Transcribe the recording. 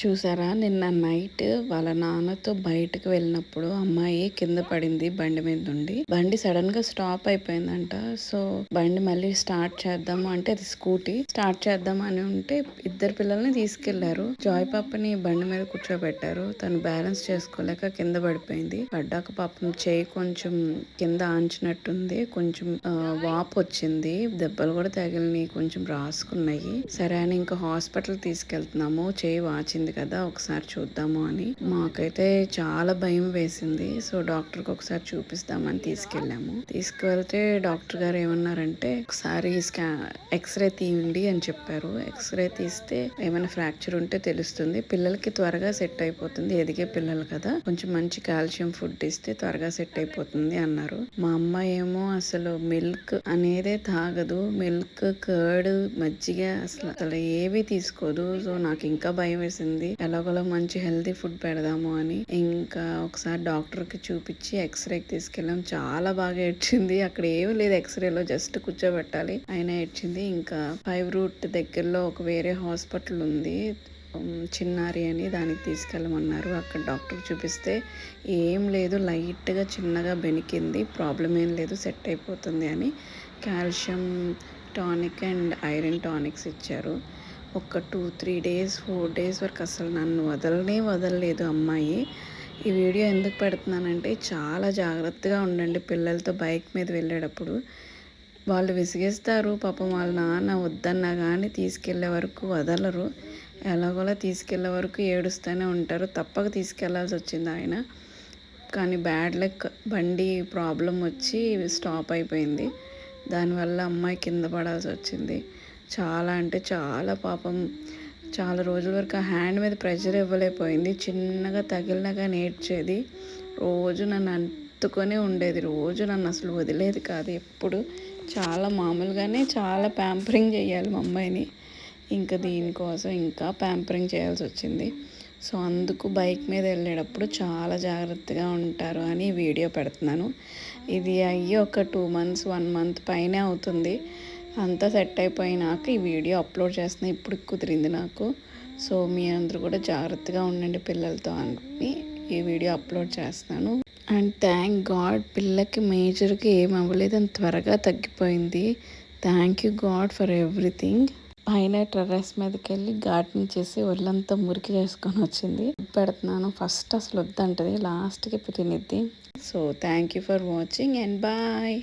చూసారా నిన్న నైట్ వాళ్ళ నాన్నతో బయటకు వెళ్ళినప్పుడు అమ్మాయి కింద పడింది బండి మీద నుండి. బండి సడన్ గా స్టాప్ అయిపోయిందంట. సో బండి మళ్ళీ స్టార్ట్ చేద్దాము అంటే అది స్కూటీ స్టార్ట్ చేద్దాం అని ఉంటే ఇద్దరు పిల్లల్ని తీసుకెళ్లారు. జాయ్ పాపని బండి మీద కూర్చోబెట్టారు. తను బ్యాలెన్స్ చేసుకోలేక కింద పడిపోయింది. పడ్డాక పాపం చేయి కొంచెం కింద ఆంచినట్టుంది. కొంచెం వాపు వచ్చింది. దెబ్బలు కూడా తగిలినాయి. కొంచెం రాసుకున్నాయి. సరే అని ఇంకా హాస్పిటల్ తీసుకెళ్తున్నాము. చేయి వాచింది కదా ఒకసారి చూద్దాము అని. మాకైతే చాలా భయం వేసింది. సో డాక్టర్ కి ఒకసారి చూపిస్తామని తీసుకెళ్ళాము. తీసుకువెళ్తే డాక్టర్ గారు ఏమన్నారంటే ఒకసారి ఎక్స్రే తీయండి అని చెప్పారు. ఎక్స్రే తీస్తే ఏమైనా ఫ్రాక్చర్ ఉంటే తెలుస్తుంది. పిల్లలకి త్వరగా సెట్ అయిపోతుంది. ఎదిగే పిల్లలు కదా, కొంచెం మంచి కాల్షియం ఫుడ్ ఇస్తే త్వరగా సెట్ అయిపోతుంది అన్నారు. మా అమ్మాయి ఏమో అసలు మిల్క్ అనేదే తాగదు. మిల్క్, కర్డ్, మజ్జిగ అసలు ఏవి తీసుకోదు. సో నాకు ఇంకా భయం వేసింది. ఎలాగోలా మంచి హెల్తీ ఫుడ్ పెడదాము అని. ఇంకా ఒకసారి డాక్టర్ కి చూపించి ఎక్స్రేకి తీసుకెళ్ళాం. చాలా బాగా ఏడ్చింది. అక్కడ ఏమీ లేదు ఎక్స్రేలో, జస్ట్ కూర్చోబెట్టాలి అయినా ఏడ్చింది. ఇంకా 5 రూట్ దగ్గరలో ఒక వేరే హాస్పిటల్ ఉంది, చిన్నారి అని, దానికి తీసుకెళ్ళమన్నారు. అక్కడ డాక్టర్ చూపిస్తే ఏం లేదు, లైట్గా చిన్నగా బెనికింది, ప్రాబ్లం ఏం లేదు, సెట్ అయిపోతుంది అని calcium tonic and iron tonics ఇచ్చారు. ఒక 2-3 డేస్ 4 డేస్ వరకు అసలు నన్ను వదలలేదు అమ్మాయి. ఈ వీడియో ఎందుకు పెడుతున్నానంటే చాలా జాగ్రత్తగా ఉండండి పిల్లలతో బైక్ మీద వెళ్ళేటప్పుడు. వాళ్ళు విసిగిస్తారు పాపం. వాళ్ళ నాన్న వద్దన్నా కానీ తీసుకెళ్లే వరకు వదలరు. ఎలాగోలా తీసుకెళ్లే వరకు ఏడుస్తూనే ఉంటారు. తప్పక తీసుకెళ్లాల్సి వచ్చింది ఆయన. కానీ బ్యాడ్ లక్, బండి ప్రాబ్లం వచ్చి స్టాప్ అయిపోయింది. దానివల్ల అమ్మాయి కింద పడాల్సి వచ్చింది. చాలా అంటే చాలా పాపం. చాలా రోజుల వరకు ఆ హ్యాండ్ మీద ప్రెషర్ ఇవ్వలేకపోయింది. చిన్నగా తగిలినా కానీ ఏడ్చేది. రోజు నన్ను అంటుకొని ఉండేది. రోజు నన్ను అసలు వదిలేది కాదు. ఎప్పుడు చాలా మామూలుగానే చాలా ప్యాంపరింగ్ చేయాలి మా అమ్మాయిని. ఇంకా దీనికోసం ఇంకా ప్యాంపరింగ్ చేయాల్సి వచ్చింది. సో అందుకు బైక్ మీద వెళ్ళేటప్పుడు చాలా జాగ్రత్తగా ఉంటారు అని వీడియో పెడుతున్నాను. ఇది అయ్యి ఒక 2 months 1 month పైనే అవుతుంది. అంతా సెట్ అయిపోయినాక ఈ వీడియో అప్లోడ్ చేస్తున్నా. ఇప్పుడు కుదిరింది నాకు. సో మీ అందరూ కూడా జాగ్రత్తగా ఉండండి పిల్లలతో అని ఈ వీడియో అప్లోడ్ చేస్తున్నాను. అండ్ థ్యాంక్ గాడ్ పిల్లకి మేజర్గా ఏం అవ్వలేదు అని త్వరగా తగ్గిపోయింది. Thank you God for everything. పైన టెర్రస్ మీదకి వెళ్ళి గార్డెనింగ్ చేసి ఒళ్ళంతా మురికి చేసుకొని వచ్చింది. పెడుతున్నాను. ఫస్ట్ అసలు వద్దంటది, లాస్ట్కి తినిద్ది. So thank you for watching and bye.